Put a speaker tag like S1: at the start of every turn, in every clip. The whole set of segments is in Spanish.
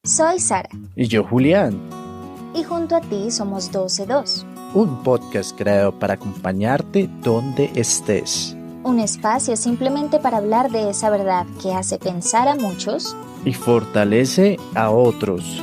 S1: Soy Sara.
S2: Y yo, Julián.
S1: Y junto a ti somos 12-2.
S2: Un podcast creado para acompañarte donde estés.
S1: Un espacio simplemente para hablar de esa verdad que hace pensar a muchos
S2: y fortalece a otros.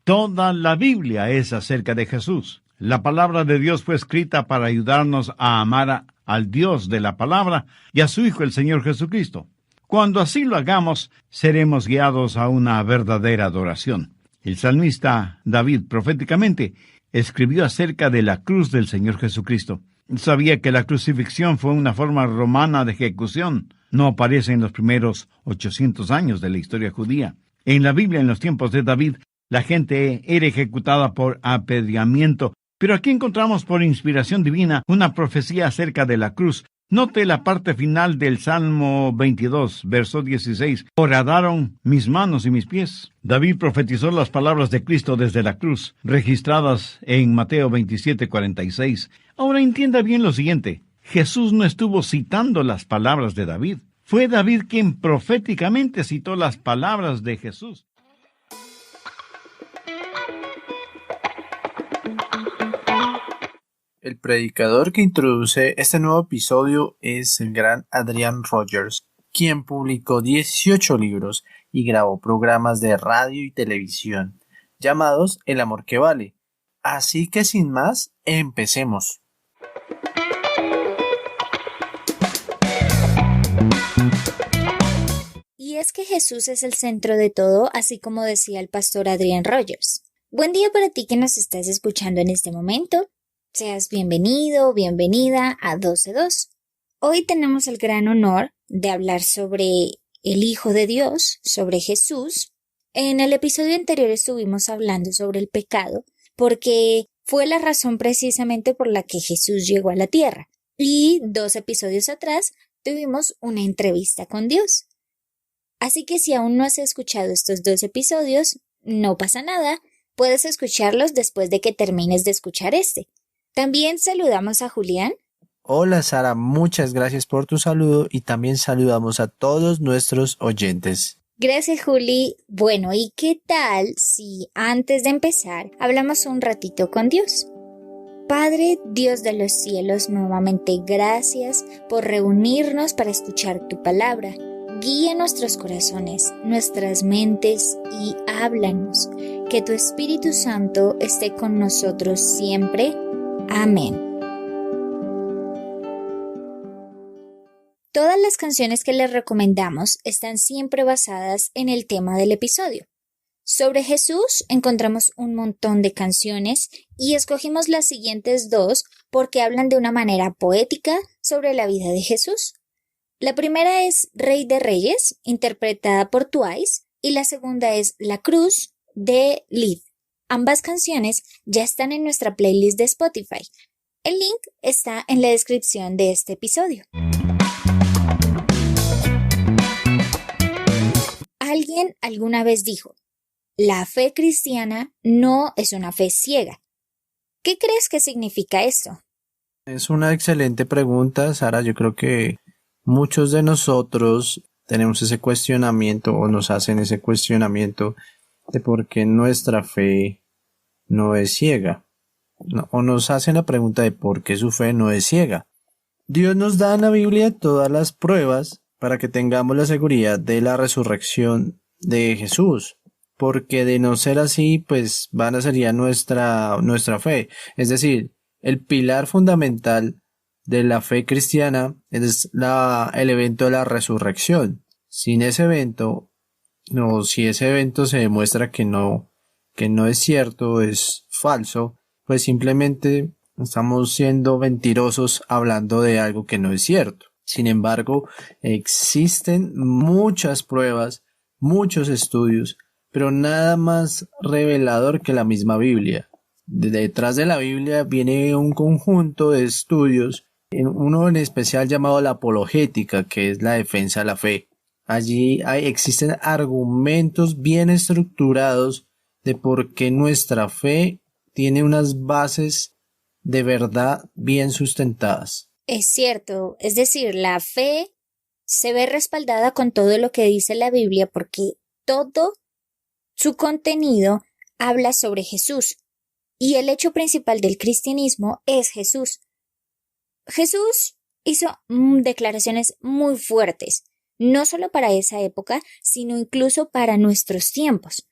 S3: Toda la Biblia es acerca de Jesús. La palabra de Dios fue escrita para ayudarnos a amar al Dios de la palabra y a su Hijo el Señor Jesucristo. Cuando así lo hagamos, seremos guiados a una verdadera adoración. El salmista David proféticamente escribió acerca de la cruz del Señor Jesucristo. Sabía que la crucifixión fue una forma romana de ejecución. No aparece en los primeros 800 años de la historia judía. En la Biblia, en los tiempos de David, la gente era ejecutada por apedreamiento, pero aquí encontramos por inspiración divina una profecía acerca de la cruz. Note la parte final del Salmo 22, verso 16. Horadaron mis manos y mis pies. David profetizó las palabras de Cristo desde la cruz, registradas en Mateo 27, 46. Ahora entienda bien lo siguiente. Jesús no estuvo citando las palabras de David. Fue David quien proféticamente citó las palabras de Jesús.
S4: El predicador que introduce este nuevo episodio es el gran Adrian Rogers, quien publicó 18 libros y grabó programas de radio y televisión, llamados El amor que vale. Así que sin más, empecemos.
S1: Y es que Jesús es el centro de todo, así como decía el pastor Adrian Rogers. Buen día para ti que nos estás escuchando en este momento. Seas bienvenido o bienvenida a 12-2. Hoy tenemos el gran honor de hablar sobre el Hijo de Dios, sobre Jesús. En el episodio anterior estuvimos hablando sobre el pecado, porque fue la razón precisamente por la que Jesús llegó a la tierra. Y 2 episodios atrás tuvimos una entrevista con Dios. Así que si aún no has escuchado estos 2 episodios, no pasa nada, puedes escucharlos después de que termines de escuchar este. También saludamos a Julián.
S4: Hola Sara, muchas gracias por tu saludo y también saludamos a todos nuestros oyentes.
S1: Gracias, Juli. Bueno, ¿y qué tal si antes de empezar hablamos un ratito con Dios? Padre, Dios de los cielos, nuevamente gracias por reunirnos para escuchar tu palabra. Guía nuestros corazones, nuestras mentes y háblanos. Que tu Espíritu Santo esté con nosotros siempre. Amén. Todas las canciones que les recomendamos están siempre basadas en el tema del episodio. Sobre Jesús encontramos un montón de canciones y escogimos las siguientes 2 porque hablan de una manera poética sobre la vida de Jesús. La primera es Rey de Reyes, interpretada por Twice, y la segunda es La Cruz, de Lid. Ambas canciones ya están en nuestra playlist de Spotify. El link está en la descripción de este episodio. Alguien alguna vez dijo, la fe cristiana no es una fe ciega. ¿Qué crees que significa esto?
S4: Es una excelente pregunta, Sara. Yo creo que muchos de nosotros tenemos ese cuestionamiento o nos hacen ese cuestionamiento de por qué nuestra fe no es ciega, o nos hacen la pregunta de por qué su fe no es ciega. Dios nos da en la Biblia todas las pruebas para que tengamos la seguridad de la resurrección de Jesús, porque de no ser así, pues vana sería nuestra fe. Es decir, el pilar fundamental de la fe cristiana es el evento de la resurrección. Sin ese evento, si ese evento se demuestra que no es cierto, es falso, pues simplemente estamos siendo mentirosos hablando de algo que no es cierto. Sin embargo, existen muchas pruebas, muchos estudios, pero nada más revelador que la misma Biblia. Detrás de la Biblia viene un conjunto de estudios, uno en especial llamado la apologética, que es la defensa de la fe. Allí existen argumentos bien estructurados de por qué nuestra fe tiene unas bases de verdad bien sustentadas.
S1: Es cierto, es decir, la fe se ve respaldada con todo lo que dice la Biblia porque todo su contenido habla sobre Jesús y el hecho principal del cristianismo es Jesús. Jesús hizo declaraciones muy fuertes, no solo para esa época, sino incluso para nuestros tiempos.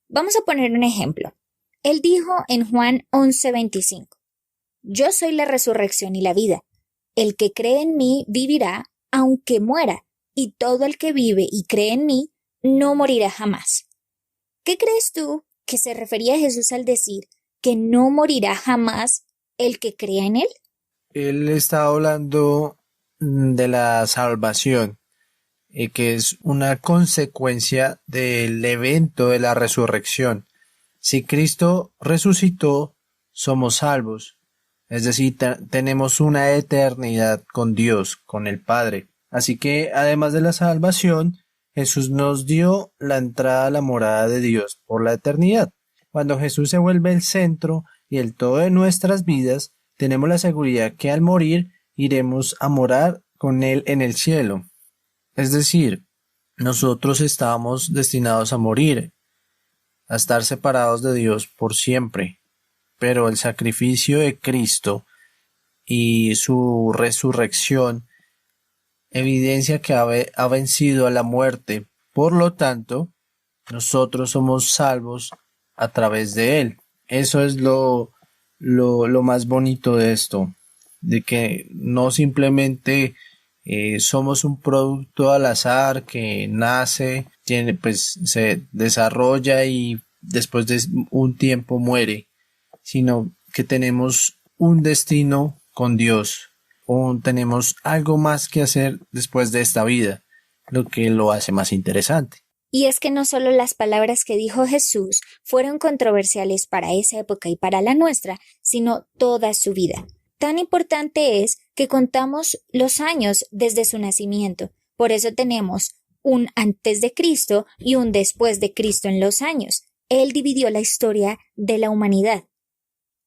S1: Vamos a poner un ejemplo. Él dijo en Juan 11:25, Yo soy la resurrección y la vida. El que cree en mí vivirá aunque muera, y todo el que vive y cree en mí no morirá jamás. ¿Qué crees tú que se refería a Jesús al decir que no morirá jamás el que crea en él?
S4: Él está hablando de la salvación, que es una consecuencia del evento de la resurrección. Si Cristo resucitó, somos salvos. Es decir, tenemos una eternidad con Dios, con el Padre. Así que, además de la salvación, Jesús nos dio la entrada a la morada de Dios por la eternidad. Cuando Jesús se vuelve el centro y el todo de nuestras vidas, tenemos la seguridad que al morir iremos a morar con Él en el cielo. Es decir, nosotros estamos destinados a morir, a estar separados de Dios por siempre. Pero el sacrificio de Cristo y su resurrección evidencia que ha vencido a la muerte. Por lo tanto, nosotros somos salvos a través de Él. Eso es lo más bonito de esto, de que no simplemente somos un producto al azar que nace, se desarrolla y después de un tiempo muere, sino que tenemos un destino con Dios, o tenemos algo más que hacer después de esta vida, lo que lo hace más interesante.
S1: Y es que no solo las palabras que dijo Jesús fueron controversiales para esa época y para la nuestra, sino toda su vida. Tan importante es que contamos los años desde su nacimiento. Por eso tenemos un antes de Cristo y un después de Cristo en los años. Él dividió la historia de la humanidad.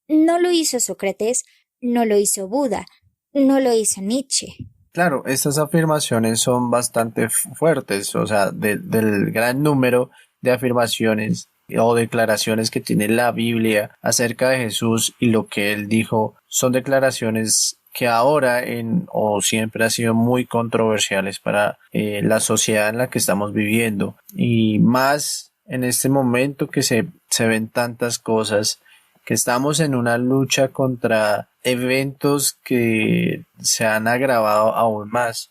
S1: No lo hizo Sócrates, no lo hizo Buda, no lo hizo Nietzsche.
S4: Claro, estas afirmaciones son bastante fuertes, o sea, del gran número de afirmaciones o declaraciones que tiene la Biblia acerca de Jesús y lo que Él dijo, son declaraciones que ahora o siempre han sido muy controversiales para la sociedad en la que estamos viviendo, y más en este momento que se ven tantas cosas, que estamos en una lucha contra eventos que se han agravado aún más,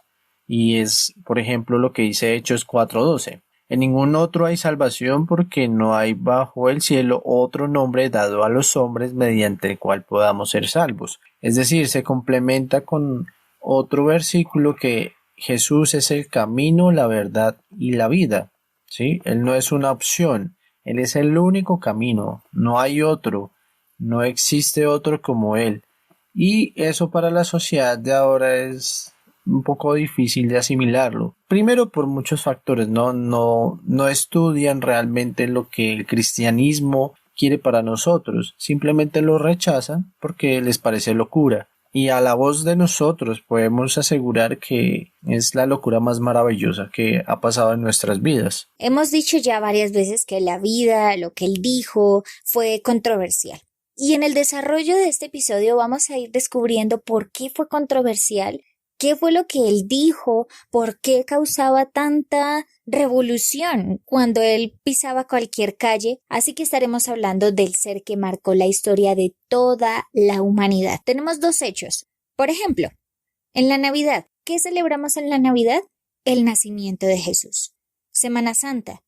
S4: y es, por ejemplo, lo que dice Hechos 4:12. En ningún otro hay salvación, porque no hay bajo el cielo otro nombre dado a los hombres mediante el cual podamos ser salvos. Es decir, se complementa con otro versículo que Jesús es el camino, la verdad y la vida. ¿Sí? Él no es una opción, Él es el único camino, no hay otro, no existe otro como Él. Y eso para la sociedad de ahora es un poco difícil de asimilarlo. Primero, por muchos factores, no estudian realmente lo que el cristianismo quiere para nosotros, simplemente lo rechazan porque les parece locura. Y a la voz de nosotros podemos asegurar que es la locura más maravillosa que ha pasado en nuestras vidas.
S1: Hemos dicho ya varias veces que la vida, lo que él dijo, fue controversial. Y en el desarrollo de este episodio vamos a ir descubriendo por qué fue controversial, qué fue lo que él dijo, por qué causaba tanta revolución cuando él pisaba cualquier calle. Así que estaremos hablando del ser que marcó la historia de toda la humanidad. Tenemos dos hechos. Por ejemplo, en la Navidad, ¿qué celebramos en la Navidad? El nacimiento de Jesús. Semana Santa.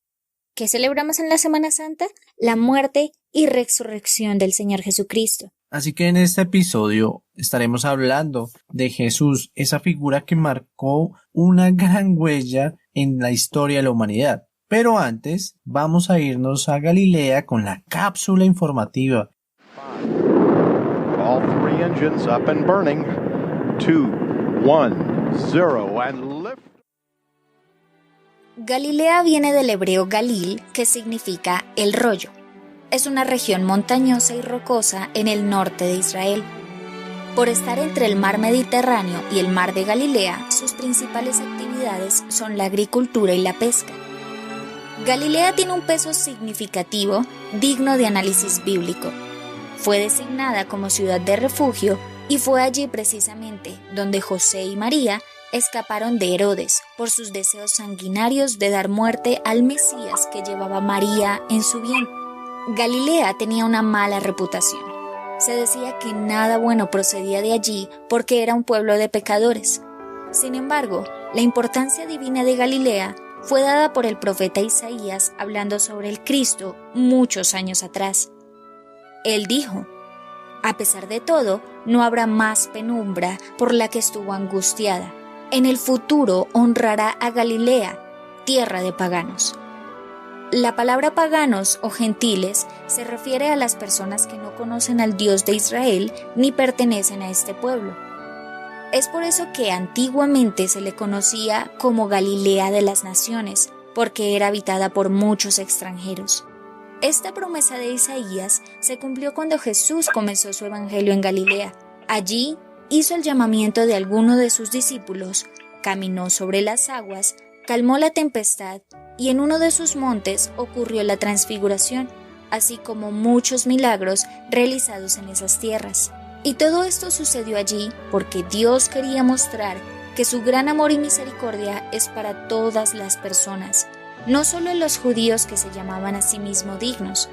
S1: ¿Qué celebramos en la Semana Santa? La muerte y resurrección del Señor Jesucristo.
S4: Así que en este episodio estaremos hablando de Jesús, esa figura que marcó una gran huella en la historia de la humanidad. Pero antes, vamos a irnos a Galilea con la cápsula informativa.
S5: 5. All 3 engines up and burning. 2, 1, 0 and lift.
S1: Galilea viene del hebreo Galil, que significa el rollo. Es una región montañosa y rocosa en el norte de Israel. Por estar entre el mar Mediterráneo y el mar de Galilea, sus principales actividades son la agricultura y la pesca. Galilea tiene un peso significativo, digno de análisis bíblico. Fue designada como ciudad de refugio y fue allí precisamente donde José y María escaparon de Herodes por sus deseos sanguinarios de dar muerte al Mesías que llevaba María en su vientre. Galilea tenía una mala reputación. Se decía que nada bueno procedía de allí porque era un pueblo de pecadores. Sin embargo, la importancia divina de Galilea fue dada por el profeta Isaías hablando sobre el Cristo muchos años atrás. Él dijo: a pesar de todo, no habrá más penumbra por la que estuvo angustiada. En el futuro honrará a Galilea, tierra de paganos. La palabra paganos o gentiles se refiere a las personas que no conocen al Dios de Israel ni pertenecen a este pueblo. Es por eso que antiguamente se le conocía como Galilea de las Naciones, porque era habitada por muchos extranjeros. Esta promesa de Isaías se cumplió cuando Jesús comenzó su evangelio en Galilea. Allí hizo el llamamiento de alguno de sus discípulos, caminó sobre las aguas, calmó la tempestad y en uno de sus montes ocurrió la transfiguración, así como muchos milagros realizados en esas tierras. Y todo esto sucedió allí porque Dios quería mostrar que su gran amor y misericordia es para todas las personas, no solo en los judíos que se llamaban a sí mismos dignos.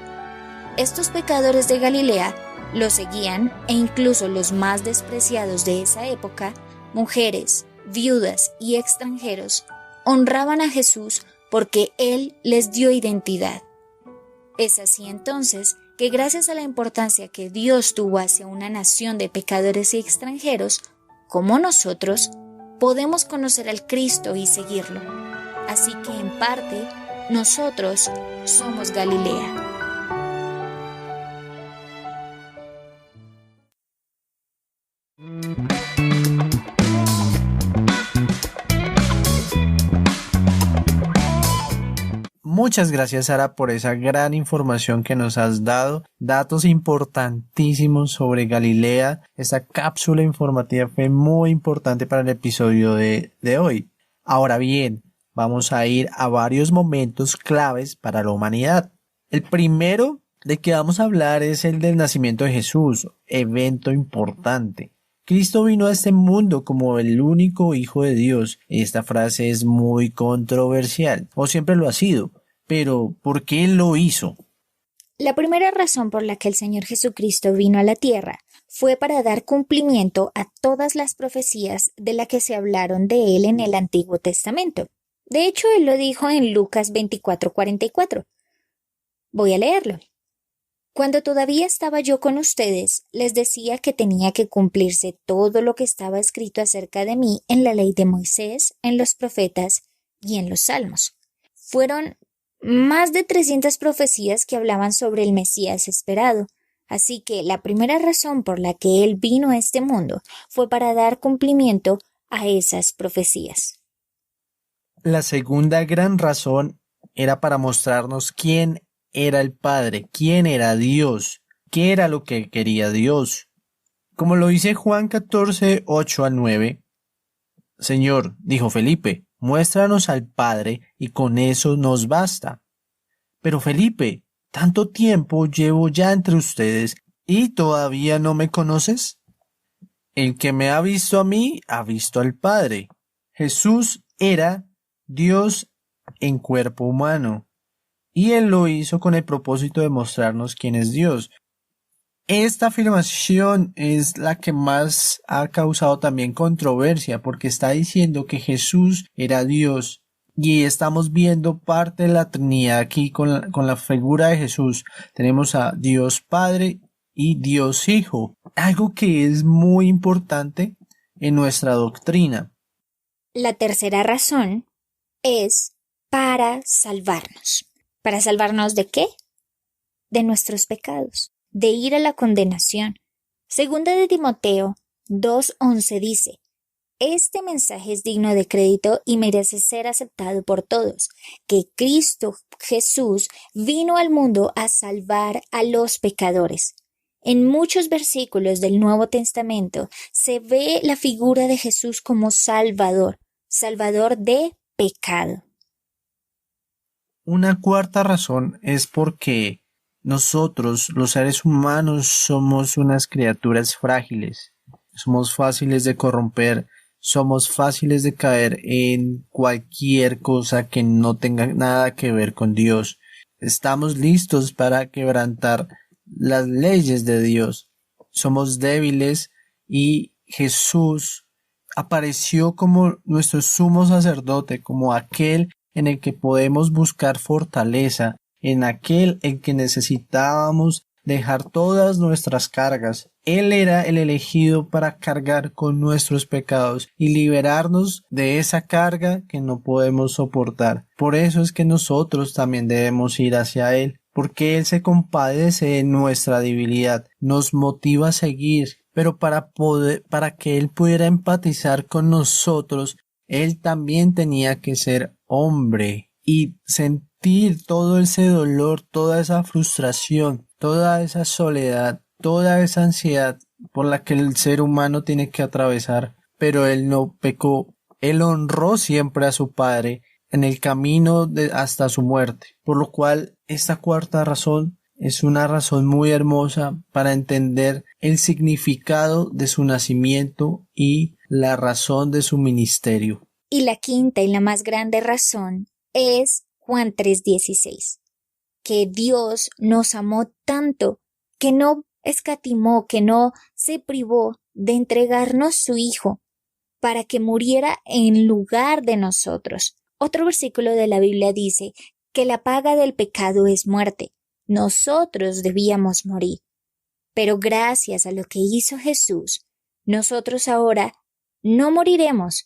S1: Estos pecadores de Galilea lo seguían e incluso los más despreciados de esa época, mujeres, viudas y extranjeros, honraban a Jesús porque Él les dio identidad. Es así entonces que gracias a la importancia que Dios tuvo hacia una nación de pecadores y extranjeros, como nosotros, podemos conocer al Cristo y seguirlo. Así que en parte, nosotros somos Galilea.
S4: Muchas gracias, Sara, por esa gran información que nos has dado. Datos importantísimos sobre Galilea. Esta cápsula informativa fue muy importante para el episodio de hoy. Ahora bien, vamos a ir a varios momentos claves para la humanidad. El primero de que vamos a hablar es el del nacimiento de Jesús, evento importante. Cristo vino a este mundo como el único Hijo de Dios. Esta frase es muy controversial, o siempre lo ha sido. Pero, ¿por qué Él lo hizo?
S1: La primera razón por la que el Señor Jesucristo vino a la tierra fue para dar cumplimiento a todas las profecías de las que se hablaron de Él en el Antiguo Testamento. De hecho, Él lo dijo en Lucas 24:44. Voy a leerlo. Cuando todavía estaba yo con ustedes, les decía que tenía que cumplirse todo lo que estaba escrito acerca de mí en la ley de Moisés, en los profetas y en los salmos. Fueron más de 300 profecías que hablaban sobre el Mesías esperado, así que la primera razón por la que Él vino a este mundo fue para dar cumplimiento a esas profecías.
S4: La segunda gran razón era para mostrarnos quién era el Padre, quién era Dios, qué era lo que quería Dios. Como lo dice Juan 14, 8 al 9, Señor, dijo Felipe, muéstranos al Padre y con eso nos basta. Pero Felipe, tanto tiempo llevo ya entre ustedes y todavía no me conoces. El que me ha visto a mí, ha visto al Padre. Jesús era Dios en cuerpo humano y Él lo hizo con el propósito de mostrarnos quién es Dios. Esta afirmación es la que más ha causado también controversia porque está diciendo que Jesús era Dios y estamos viendo parte de la Trinidad aquí con la figura de Jesús. Tenemos a Dios Padre y Dios Hijo, algo que es muy importante en nuestra doctrina.
S1: La tercera razón es para salvarnos. ¿Para salvarnos de qué? De nuestros pecados, de ir a la condenación. Segunda de Timoteo 2:11 dice: este mensaje es digno de crédito y merece ser aceptado por todos, que Cristo Jesús vino al mundo a salvar a los pecadores. En muchos versículos del Nuevo Testamento se ve la figura de Jesús como Salvador, Salvador de pecado.
S4: Una cuarta razón es porque nosotros, los seres humanos, somos unas criaturas frágiles. Somos fáciles de corromper, somos fáciles de caer en cualquier cosa que no tenga nada que ver con Dios. Estamos listos para quebrantar las leyes de Dios. Somos débiles y Jesús apareció como nuestro sumo sacerdote, como aquel en el que podemos buscar fortaleza, en aquel en que necesitábamos dejar todas nuestras cargas. Él era el elegido para cargar con nuestros pecados y liberarnos de esa carga que no podemos soportar. Por eso es que nosotros también debemos ir hacia Él, porque Él se compadece de nuestra debilidad, nos motiva a seguir, pero para que Él pudiera empatizar con nosotros, Él también tenía que ser hombre y sentir todo ese dolor, toda esa frustración, toda esa soledad, toda esa ansiedad por la que el ser humano tiene que atravesar. Pero Él no pecó, Él honró siempre a su Padre en el camino hasta su muerte, por lo cual esta cuarta razón es una razón muy hermosa para entender el significado de su nacimiento y la razón de su ministerio.
S1: Y la quinta y la más grande razón es Juan 3:16, que Dios nos amó tanto que no escatimó, que no se privó de entregarnos su Hijo para que muriera en lugar de nosotros. Otro versículo de la Biblia dice que la paga del pecado es muerte. Nosotros debíamos morir. Pero gracias a lo que hizo Jesús, nosotros ahora no moriremos,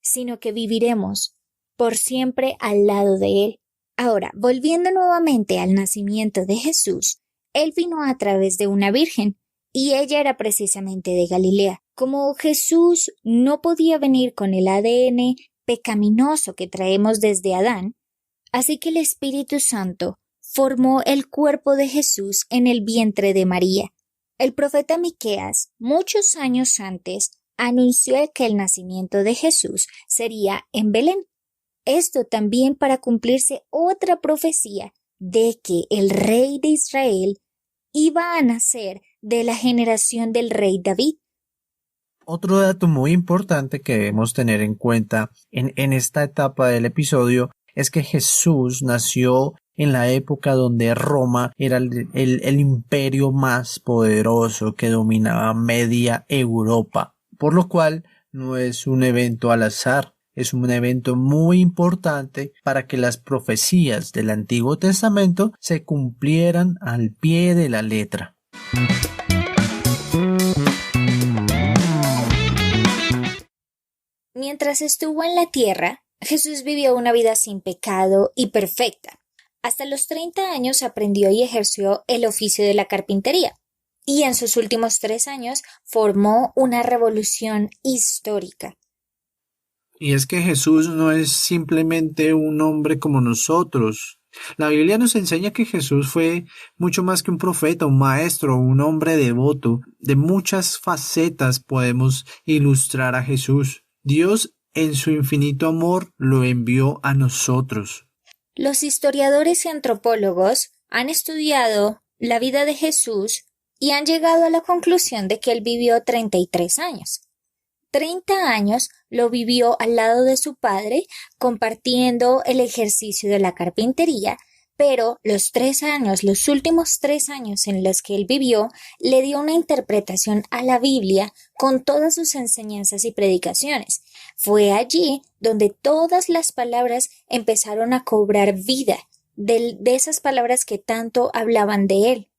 S1: sino que viviremos por siempre al lado de Él. Ahora, volviendo nuevamente al nacimiento de Jesús, Él vino a través de una virgen, y ella era precisamente de Galilea. Como Jesús no podía venir con el ADN pecaminoso que traemos desde Adán, así que el Espíritu Santo formó el cuerpo de Jesús en el vientre de María. El profeta Miqueas, muchos años antes, anunció que el nacimiento de Jesús sería en Belén. Esto también para cumplirse otra profecía de que el rey de Israel iba a nacer de la generación del rey David.
S4: Otro dato muy importante que debemos tener en cuenta en esta etapa del episodio es que Jesús nació en la época donde Roma era el imperio más poderoso que dominaba media Europa, por lo cual no es un evento al azar, es un evento muy importante para que las profecías del Antiguo Testamento se cumplieran al pie de la letra.
S1: Mientras estuvo en la tierra, Jesús vivió una vida sin pecado y perfecta. Hasta los 30 años aprendió y ejerció el oficio de la carpintería, y en sus últimos 3 años formó una revolución histórica.
S4: Y es que Jesús no es simplemente un hombre como nosotros. La Biblia nos enseña que Jesús fue mucho más que un profeta, un maestro, un hombre devoto. De muchas facetas podemos ilustrar a Jesús. Dios, en su infinito amor, lo envió a nosotros.
S1: Los historiadores y antropólogos han estudiado la vida de Jesús y han llegado a la conclusión de que él vivió 33 años. 30 años lo vivió al lado de su padre, compartiendo el ejercicio de la carpintería, pero los últimos 3 años en los que él vivió, le dio una interpretación a la Biblia con todas sus enseñanzas y predicaciones. Fue allí donde todas las palabras empezaron a cobrar vida, de esas palabras que tanto hablaban de él.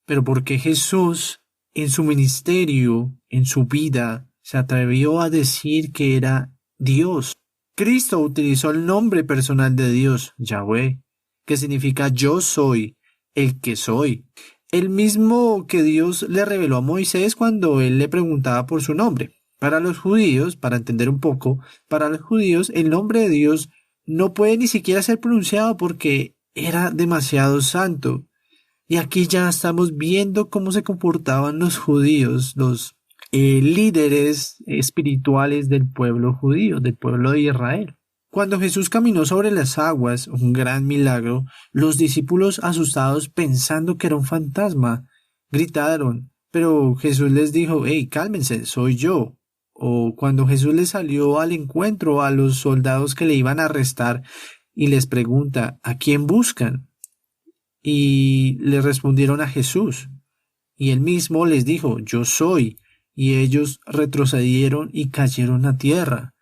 S4: Pero ¿por qué Jesús, en su ministerio, en su vida, se atrevió a decir que era Dios? Cristo utilizó el nombre personal de Dios, Yahweh, que significa yo soy, el que soy. El mismo que Dios le reveló a Moisés cuando él le preguntaba por su nombre. Para los judíos, para entender un poco, para los judíos el nombre de Dios no puede ni siquiera ser pronunciado porque era demasiado santo. Y aquí ya estamos viendo cómo se comportaban los judíos, los líderes espirituales del pueblo judío, del pueblo de Israel. Cuando Jesús caminó sobre las aguas, un gran milagro, los discípulos, asustados pensando que era un fantasma, gritaron, pero Jesús les dijo: «Hey, cálmense, soy yo». O cuando Jesús les salió al encuentro a los soldados que le iban a arrestar y les pregunta: «¿A quién buscan?». Y le respondieron: «A Jesús». Y él mismo les dijo: «Yo soy». Y ellos retrocedieron y cayeron a tierra.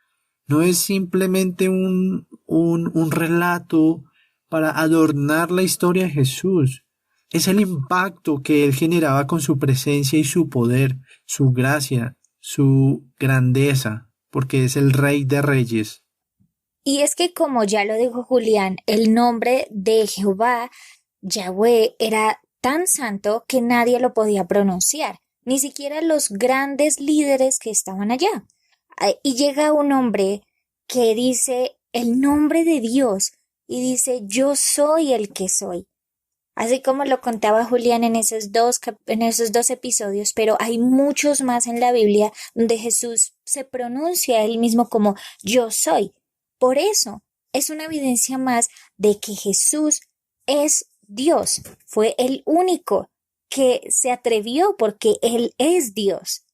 S4: No es simplemente un relato para adornar la historia de Jesús. Es el impacto que él generaba con su presencia y su poder, su gracia, su grandeza, porque es el Rey de Reyes.
S1: Y es que, como ya lo dijo Julián, el nombre de Jehová, Yahweh, era tan santo que nadie lo podía pronunciar, ni siquiera los grandes líderes que estaban allá. Y llega un hombre que dice el nombre de Dios y dice: «Yo soy el que soy». Así como lo contaba Julián en esos dos episodios, pero hay muchos más en la Biblia donde Jesús se pronuncia a él mismo como «yo soy». Por eso es una evidencia más de que Jesús es Dios. Fue el único que se atrevió porque Él es Dios.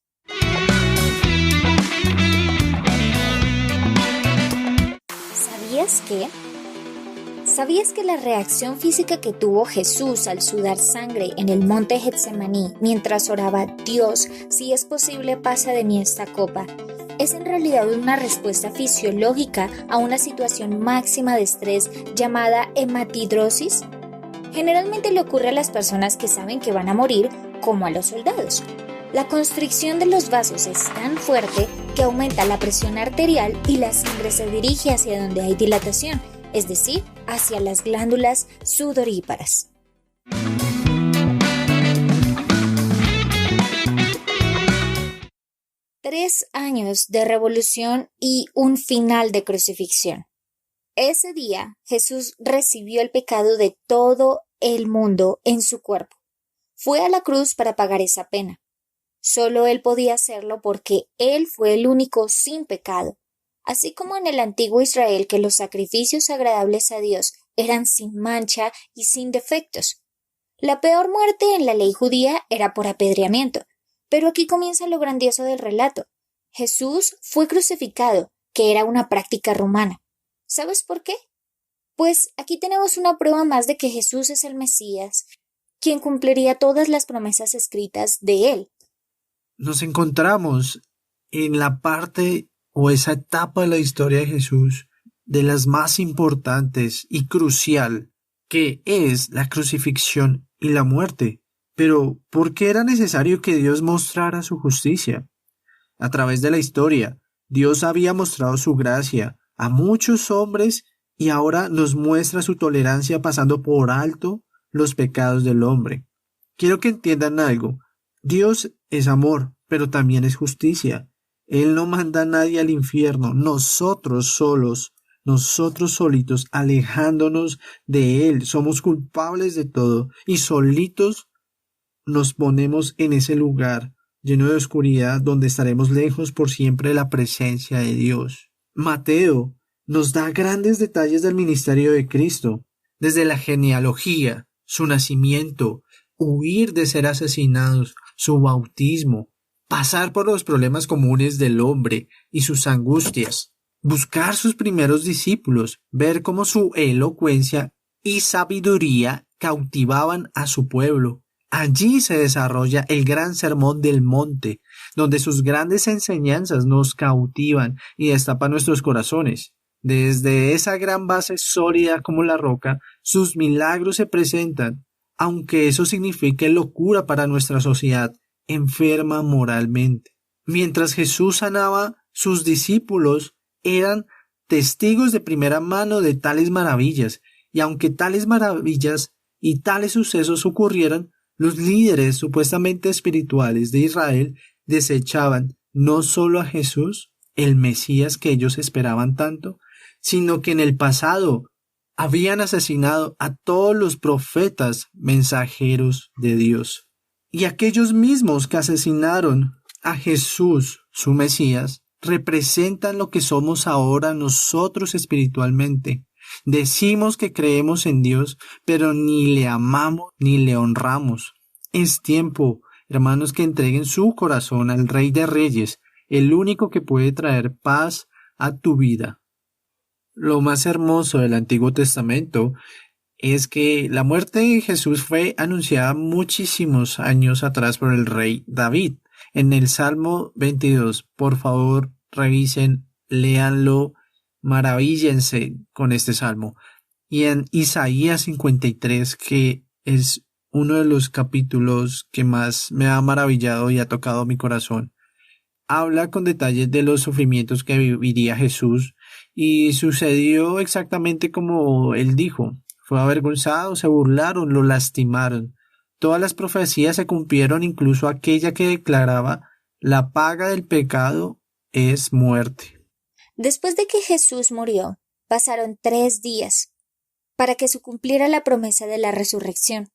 S1: ¿Sabías que la reacción física que tuvo Jesús al sudar sangre en el monte Getsemaní mientras oraba: «Dios, si es posible, pasa de mí esta copa», es en realidad una respuesta fisiológica a una situación máxima de estrés llamada hematidrosis? Generalmente le ocurre a las personas que saben que van a morir, como a los soldados. La constricción de los vasos es tan fuerte que aumenta la presión arterial y la sangre se dirige hacia donde hay dilatación, es decir, hacia las glándulas sudoríparas. Tres años de revolución y un final de crucifixión. Ese día Jesús recibió el pecado de todo el mundo en su cuerpo. Fue a la cruz para pagar esa pena. Solo Él podía hacerlo porque Él fue el único sin pecado. Así como en el antiguo Israel, que los sacrificios agradables a Dios eran sin mancha y sin defectos. La peor muerte en la ley judía era por apedreamiento, pero aquí comienza lo grandioso del relato. Jesús fue crucificado, que era una práctica romana. ¿Sabes por qué? Pues aquí tenemos una prueba más de que Jesús es el Mesías, quien cumpliría todas las promesas escritas de Él.
S4: Nos encontramos en la parte o esa etapa de la historia de Jesús, de las más importantes y crucial, que es la crucifixión y la muerte. Pero, ¿por qué era necesario que Dios mostrara su justicia? A través de la historia, Dios había mostrado su gracia a muchos hombres y ahora nos muestra su tolerancia pasando por alto los pecados del hombre. Quiero que entiendan algo. Dios es amor, pero también es justicia. Él no manda a nadie al infierno. Nosotros solitos, alejándonos de Él, somos culpables de todo y solitos nos ponemos en ese lugar lleno de oscuridad donde estaremos lejos por siempre de la presencia de Dios. Mateo nos da grandes detalles del ministerio de Cristo, desde la genealogía, su nacimiento, huir de ser asesinados, su bautismo, pasar por los problemas comunes del hombre y sus angustias, buscar sus primeros discípulos, ver cómo su elocuencia y sabiduría cautivaban a su pueblo. Allí se desarrolla el gran sermón del monte, donde sus grandes enseñanzas nos cautivan y destapan nuestros corazones. Desde esa gran base sólida como la roca, sus milagros se presentan, aunque eso signifique locura para nuestra sociedad, enferma moralmente. Mientras Jesús sanaba, sus discípulos eran testigos de primera mano de tales maravillas, y aunque tales maravillas y tales sucesos ocurrieran, los líderes supuestamente espirituales de Israel desechaban no solo a Jesús, el Mesías que ellos esperaban tanto, sino que en el pasado habían asesinado a todos los profetas mensajeros de Dios. Y aquellos mismos que asesinaron a Jesús, su Mesías, representan lo que somos ahora nosotros espiritualmente. Decimos que creemos en Dios, pero ni le amamos ni le honramos. Es tiempo, hermanos, que entreguen su corazón al Rey de Reyes, el único que puede traer paz a tu vida. Lo más hermoso del Antiguo Testamento es que la muerte de Jesús fue anunciada muchísimos años atrás por el rey David. En el Salmo 22, por favor, revisen, léanlo, maravíllense con este salmo. Y en Isaías 53, que es uno de los capítulos que más me ha maravillado y ha tocado mi corazón, habla con detalles de los sufrimientos que viviría Jesús, y sucedió exactamente como él dijo. Fue avergonzado, se burlaron, lo lastimaron. Todas las profecías se cumplieron, incluso aquella que declaraba: la paga del pecado es muerte.
S1: Después de que Jesús murió, pasaron 3 días para que se cumpliera la promesa de la resurrección.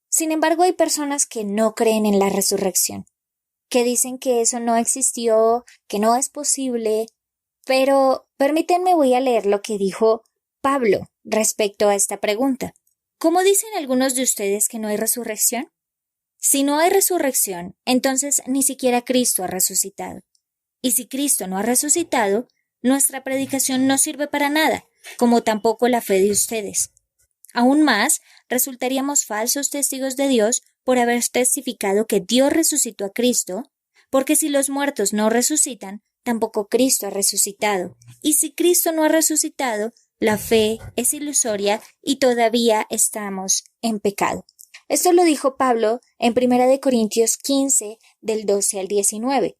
S1: Sin embargo, hay personas que no creen en la resurrección, que dicen que eso no existió, que no es posible, pero permítanme, voy a leer lo que dijo Pablo respecto a esta pregunta. ¿Cómo dicen algunos de ustedes que no hay resurrección? Si no hay resurrección, entonces ni siquiera Cristo ha resucitado. Y si Cristo no ha resucitado, nuestra predicación no sirve para nada, como tampoco la fe de ustedes. Aún más, resultaríamos falsos testigos de Dios por haber testificado que Dios resucitó a Cristo, porque si los muertos no resucitan, tampoco Cristo ha resucitado. Y si Cristo no ha resucitado, la fe es ilusoria y todavía estamos en pecado. Esto lo dijo Pablo en 1 Corintios 15, del 12 al 19.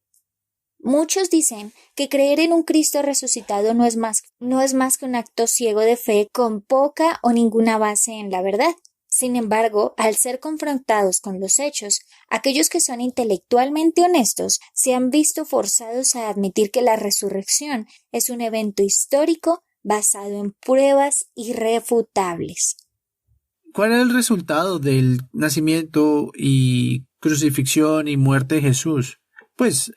S1: Muchos dicen que creer en un Cristo resucitado no es más que un acto ciego de fe con poca o ninguna base en la verdad. Sin embargo, al ser confrontados con los hechos, aquellos que son intelectualmente honestos se han visto forzados a admitir que la resurrección es un evento histórico basado en pruebas irrefutables.
S4: ¿Cuál es el resultado del nacimiento y crucifixión y muerte de Jesús? Pues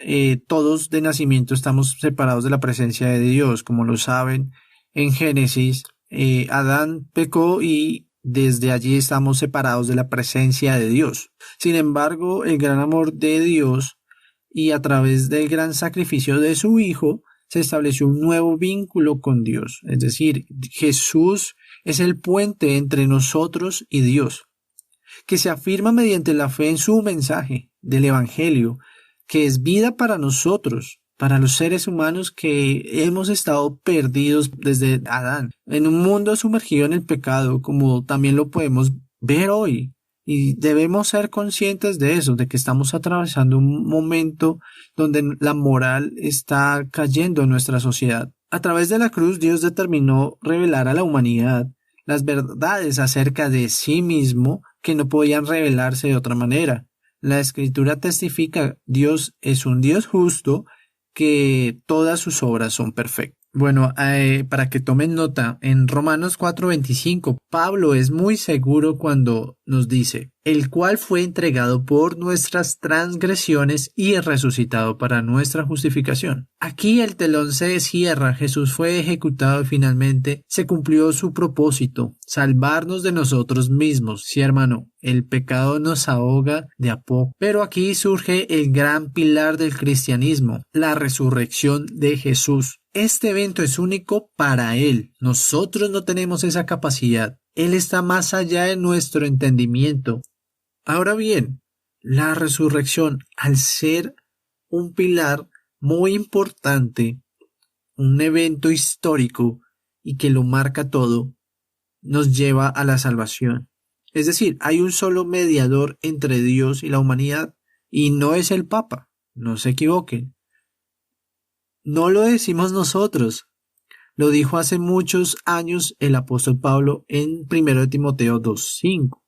S4: todos de nacimiento estamos separados de la presencia de Dios. Como lo saben, en Génesis, Adán pecó y desde allí estamos separados de la presencia de Dios. Sin embargo, el gran amor de Dios y a través del gran sacrificio de su Hijo, se estableció un nuevo vínculo con Dios. Es decir, Jesús es el puente entre nosotros y Dios, que se afirma mediante la fe en su mensaje del Evangelio, que es vida para nosotros, para los seres humanos que hemos estado perdidos desde Adán, en un mundo sumergido en el pecado, como también lo podemos ver hoy. Y debemos ser conscientes de eso, de que estamos atravesando un momento donde la moral está cayendo en nuestra sociedad. A través de la cruz, Dios determinó revelar a la humanidad las verdades acerca de sí mismo que no podían revelarse de otra manera. La Escritura testifica: Dios es un Dios justo, que todas sus obras son perfectas. Bueno, para que tomen nota, en Romanos 4:25, Pablo es muy seguro cuando nos dice: el cual fue entregado por nuestras transgresiones y resucitado para nuestra justificación. Aquí el telón se cierra, Jesús fue ejecutado y finalmente se cumplió su propósito, salvarnos de nosotros mismos. Sí, hermano, el pecado nos ahoga de a poco, pero aquí surge el gran pilar del cristianismo, la resurrección de Jesús. Este evento es único para Él. Nosotros no tenemos esa capacidad. Él está más allá de nuestro entendimiento. Ahora bien, la resurrección, al ser un pilar muy importante, un evento histórico y que lo marca todo, nos lleva a la salvación. Es decir, hay un solo mediador entre Dios y la humanidad, y no es el Papa. No se equivoquen. No lo decimos nosotros. Lo dijo hace muchos años el apóstol Pablo en 1 Timoteo 2:5.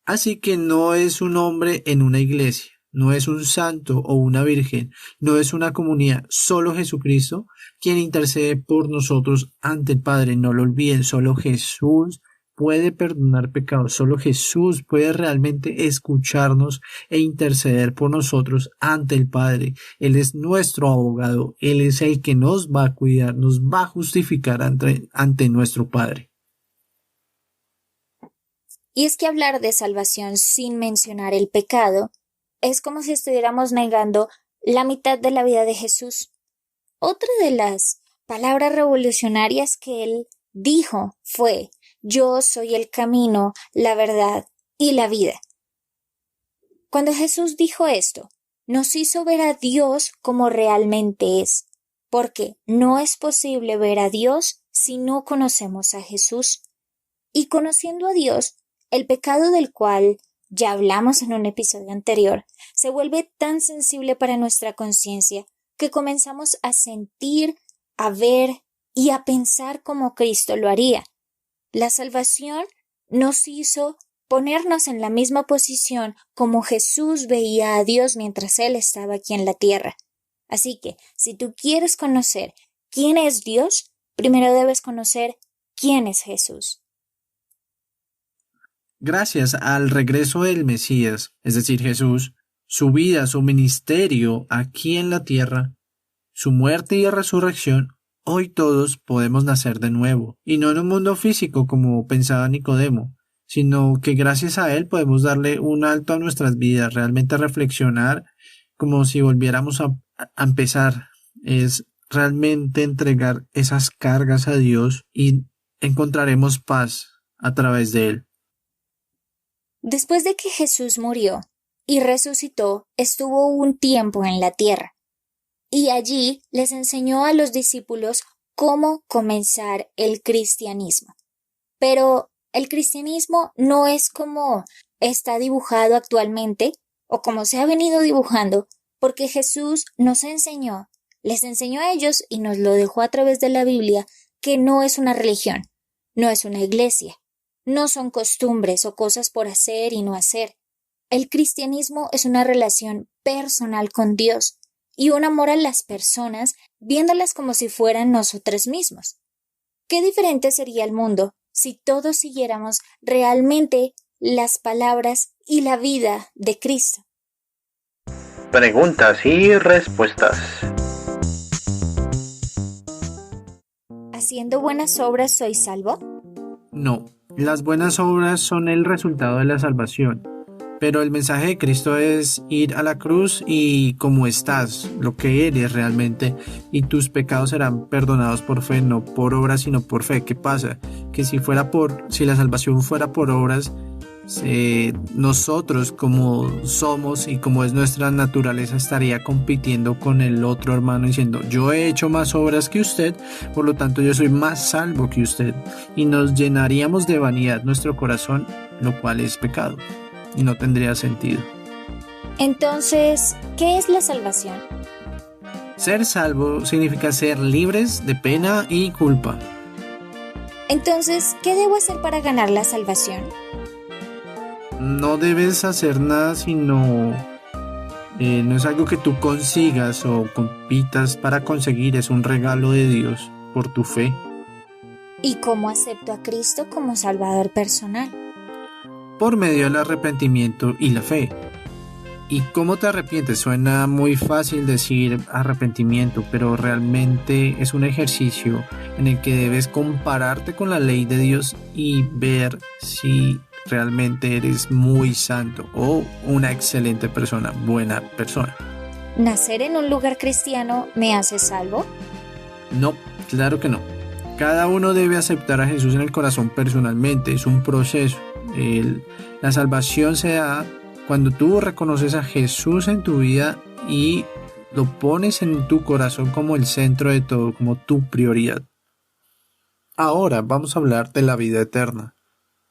S4: Así que no es un hombre en una iglesia, no es un santo o una virgen, no es una comunidad, solo Jesucristo quien intercede por nosotros ante el Padre. No lo olviden, solo Jesús puede perdonar pecados, solo Jesús puede realmente escucharnos e interceder por nosotros ante el Padre. Él es nuestro abogado, Él es el que nos va a cuidar, nos va a justificar ante nuestro Padre.
S1: Y es que hablar de salvación sin mencionar el pecado es como si estuviéramos negando la mitad de la vida de Jesús. Otra de las palabras revolucionarias que él dijo fue: yo soy el camino, la verdad y la vida. Cuando Jesús dijo esto, nos hizo ver a Dios como realmente es, porque no es posible ver a Dios si no conocemos a Jesús. Y conociendo a Dios, el pecado del cual ya hablamos en un episodio anterior, se vuelve tan sensible para nuestra conciencia que comenzamos a sentir, a ver y a pensar como Cristo lo haría. La salvación nos hizo ponernos en la misma posición como Jesús veía a Dios mientras Él estaba aquí en la tierra. Así que, si tú quieres conocer quién es Dios, primero debes conocer quién es Jesús.
S4: Gracias al regreso del Mesías, es decir, Jesús, su vida, su ministerio aquí en la tierra, su muerte y resurrección, hoy todos podemos nacer de nuevo, y no en un mundo físico como pensaba Nicodemo, sino que gracias a él podemos darle un alto a nuestras vidas, realmente reflexionar como si volviéramos a empezar, es realmente entregar esas cargas a Dios y encontraremos paz a través de él.
S1: Después de que Jesús murió y resucitó, estuvo un tiempo en la tierra, y allí les enseñó a los discípulos cómo comenzar el cristianismo. Pero el cristianismo no es como está dibujado actualmente o como se ha venido dibujando, porque Jesús nos enseñó, les enseñó a ellos y nos lo dejó a través de la Biblia, que no es una religión, no es una iglesia. No son costumbres o cosas por hacer y no hacer. El cristianismo es una relación personal con Dios y un amor a las personas viéndolas como si fueran nosotros mismos. ¿Qué diferente sería el mundo si todos siguiéramos realmente las palabras y la vida de Cristo?
S6: Preguntas y respuestas.
S1: ¿Haciendo buenas obras soy salvo?
S4: No, las buenas obras son el resultado de la salvación, pero el mensaje de Cristo es ir a la cruz y como estás, lo que eres realmente, y tus pecados serán perdonados por fe, no por obras, sino por fe. ¿Qué pasa? Que si la salvación fuera por obras, nosotros como somos y como es nuestra naturaleza estaría compitiendo con el otro hermano diciendo: yo he hecho más obras que usted, por lo tanto yo soy más salvo que usted, y nos llenaríamos de vanidad nuestro corazón, lo cual es pecado y no tendría sentido.
S1: Entonces, ¿qué es la salvación?
S4: Ser salvo significa ser libres de pena y culpa.
S1: Entonces, ¿qué debo hacer para ganar la salvación?
S4: No debes hacer nada no es algo que tú consigas o compitas para conseguir, es un regalo de Dios por tu fe.
S1: ¿Y cómo acepto a Cristo como Salvador personal?
S4: Por medio del arrepentimiento y la fe. ¿Y cómo te arrepientes? Suena muy fácil decir arrepentimiento, pero realmente es un ejercicio en el que debes compararte con la ley de Dios y ver si realmente eres muy santo o una excelente persona, buena persona.
S1: ¿Nacer en un lugar cristiano me hace salvo?
S4: No, claro que no. Cada uno debe aceptar a Jesús en el corazón personalmente, es un proceso. La salvación se da cuando tú reconoces a Jesús en tu vida y lo pones en tu corazón como el centro de todo, como tu prioridad. Ahora vamos a hablar de la vida eterna.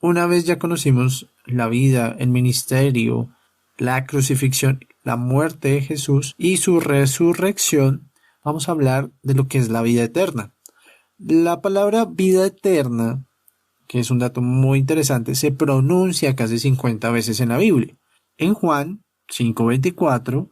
S4: Una vez ya conocimos la vida, el ministerio, la crucifixión, la muerte de Jesús y su resurrección, vamos a hablar de lo que es la vida eterna. La palabra vida eterna, que es un dato muy interesante, se pronuncia casi 50 veces en la Biblia. En Juan 5:24,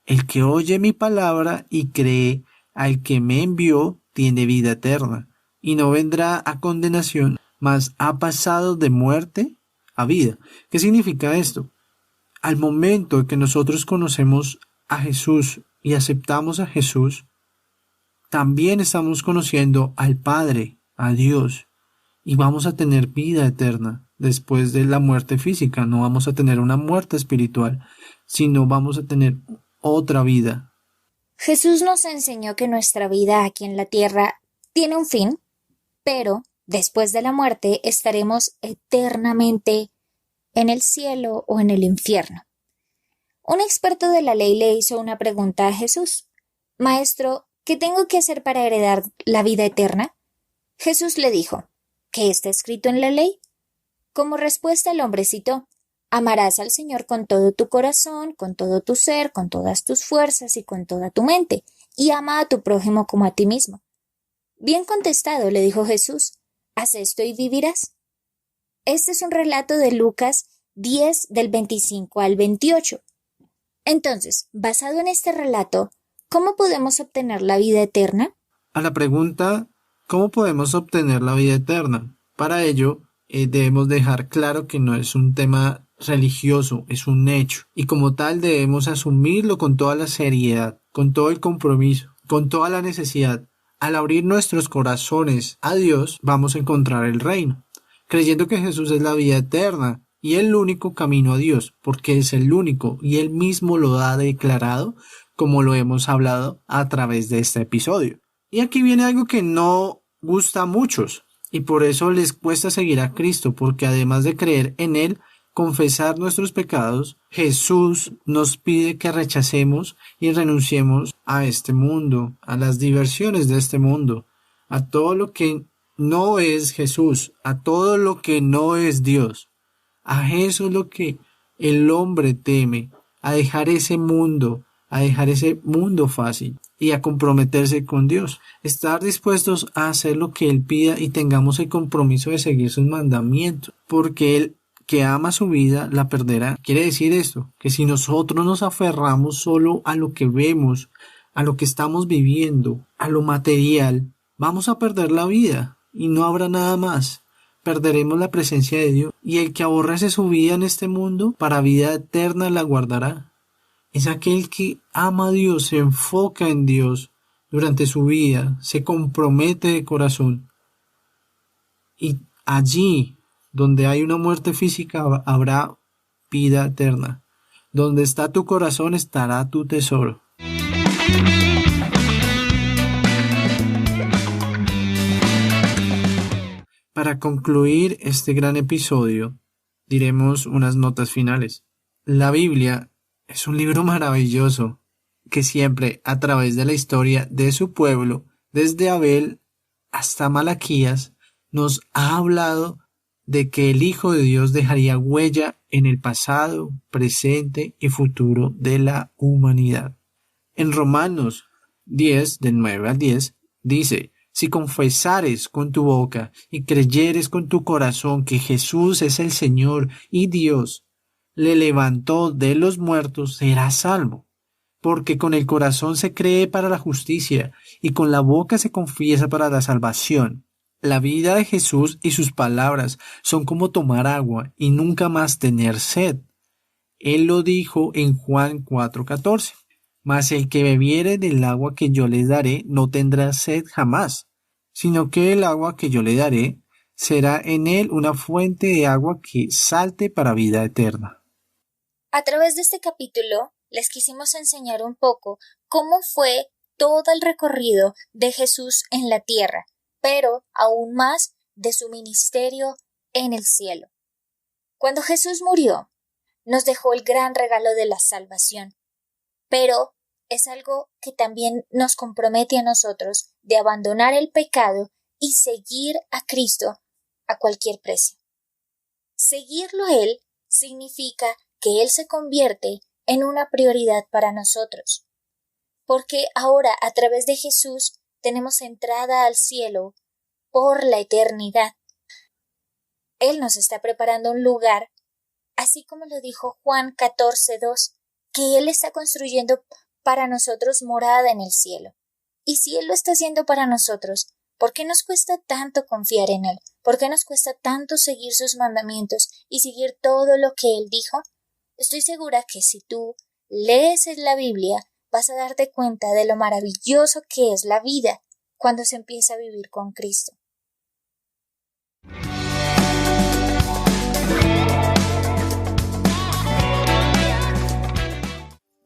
S4: el que oye mi palabra y cree al que me envió tiene vida eterna, y no vendrá a condenación, mas ha pasado de muerte a vida. ¿Qué significa esto? Al momento que nosotros conocemos a Jesús y aceptamos a Jesús, también estamos conociendo al Padre, a Dios, y vamos a tener vida eterna después de la muerte física. No vamos a tener una muerte espiritual, sino vamos a tener otra vida.
S1: Jesús nos enseñó que nuestra vida aquí en la tierra tiene un fin, pero después de la muerte estaremos eternamente en el cielo o en el infierno. Un experto de la ley le hizo una pregunta a Jesús. Maestro, ¿qué tengo que hacer para heredar la vida eterna? Jesús le dijo, ¿qué está escrito en la ley? Como respuesta el hombre citó, amarás al Señor con todo tu corazón, con todo tu ser, con todas tus fuerzas y con toda tu mente, y ama a tu prójimo como a ti mismo. Bien contestado, le dijo Jesús, haz esto y vivirás. Este es un relato de Lucas 10 del 25 al 28. Entonces, basado en este relato, ¿cómo podemos obtener la vida eterna?
S4: A la pregunta, ¿cómo podemos obtener la vida eterna? Para ello, debemos dejar claro que no es un tema religioso, es un hecho, y como tal debemos asumirlo con toda la seriedad, con todo el compromiso, con toda la necesidad. Al abrir nuestros corazones a Dios, vamos a encontrar el reino, creyendo que Jesús es la vida eterna y el único camino a Dios, porque es el único y Él mismo lo ha declarado, como lo hemos hablado a través de este episodio. Y aquí viene algo que no gusta a muchos, y por eso les cuesta seguir a Cristo, porque además de creer en Él, confesar nuestros pecados, Jesús nos pide que rechacemos y renunciemos a este mundo, a las diversiones de este mundo, a todo lo que no es Jesús, a todo lo que no es Dios. A eso es lo que el hombre teme, a dejar ese mundo fácil y a comprometerse con Dios. Estar dispuestos a hacer lo que Él pida y tengamos el compromiso de seguir sus mandamientos, porque Él que ama su vida la perderá. Quiere decir esto, que si nosotros nos aferramos solo a lo que vemos, a lo que estamos viviendo, a lo material, vamos a perder la vida y no habrá nada más. Perderemos la presencia de Dios, y el que aborrece su vida en este mundo, para vida eterna la guardará. Es aquel que ama a Dios, se enfoca en Dios durante su vida, se compromete de corazón. Y allí, donde hay una muerte física, habrá vida eterna. Donde está tu corazón estará tu tesoro. Para concluir este gran episodio, diremos unas notas finales. La Biblia es un libro maravilloso que siempre, a través de la historia de su pueblo, desde Abel hasta Malaquías, nos ha hablado de que el Hijo de Dios dejaría huella en el pasado, presente y futuro de la humanidad. En Romanos 10, del 9 al 10, dice: si confesares con tu boca y creyeres con tu corazón que Jesús es el Señor y Dios le levantó de los muertos, serás salvo. Porque con el corazón se cree para la justicia y con la boca se confiesa para la salvación. La vida de Jesús y sus palabras son como tomar agua y nunca más tener sed. Él lo dijo en Juan 4:14. Mas el que bebiere del agua que yo le daré no tendrá sed jamás, sino que el agua que yo le daré será en él una fuente de agua que salte para vida eterna.
S1: A través de este capítulo les quisimos enseñar un poco cómo fue todo el recorrido de Jesús en la tierra, pero aún más de su ministerio en el cielo. Cuando Jesús murió, nos dejó el gran regalo de la salvación, pero es algo que también nos compromete a nosotros de abandonar el pecado y seguir a Cristo a cualquier precio. Seguirlo a Él significa que Él se convierte en una prioridad para nosotros, porque ahora a través de Jesús tenemos entrada al cielo por la eternidad. Él nos está preparando un lugar, así como lo dijo Juan 14:2, que Él está construyendo para nosotros morada en el cielo. Y si Él lo está haciendo para nosotros, ¿por qué nos cuesta tanto confiar en Él? ¿Por qué nos cuesta tanto seguir sus mandamientos y seguir todo lo que Él dijo? Estoy segura que si tú lees la Biblia, vas a darte cuenta de lo maravilloso que es la vida cuando se empieza a vivir con Cristo.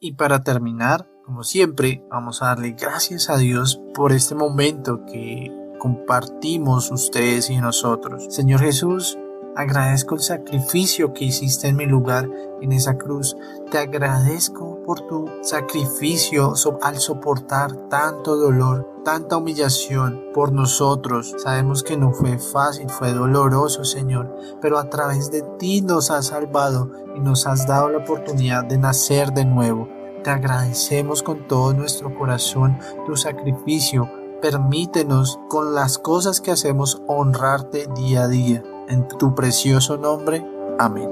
S4: Y para terminar, como siempre, vamos a darle gracias a Dios por este momento que compartimos ustedes y nosotros. Señor Jesús, agradezco el sacrificio que hiciste en mi lugar en esa cruz. Te agradezco por tu sacrificio al soportar tanto dolor, tanta humillación por nosotros. Sabemos que no fue fácil, fue doloroso, Señor, pero a través de ti nos has salvado y nos has dado la oportunidad de nacer de nuevo. Te agradecemos con todo nuestro corazón tu sacrificio. Permítenos con las cosas que hacemos honrarte día a día. En tu precioso nombre. Amén.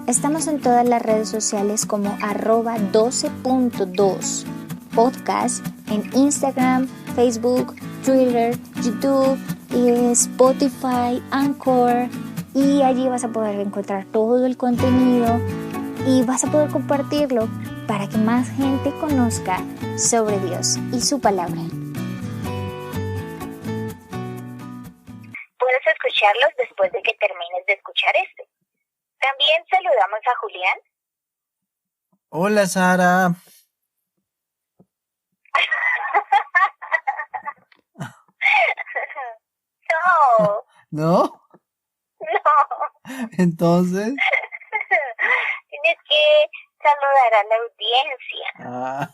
S1: Estamos en todas las redes sociales como @12.2 podcast, en Instagram, Facebook, Twitter, YouTube, Spotify, Anchor, y allí vas a poder encontrar todo el contenido y vas a poder compartirlo para que más gente conozca sobre Dios y su palabra.
S6: Puedes escucharlos después de que termines de escuchar este. También saludamos a Julián.
S4: Hola, Sara.
S6: No.
S4: ¿No?
S6: No.
S4: Entonces.
S6: Tienes que saludar a la audiencia.
S4: Ah.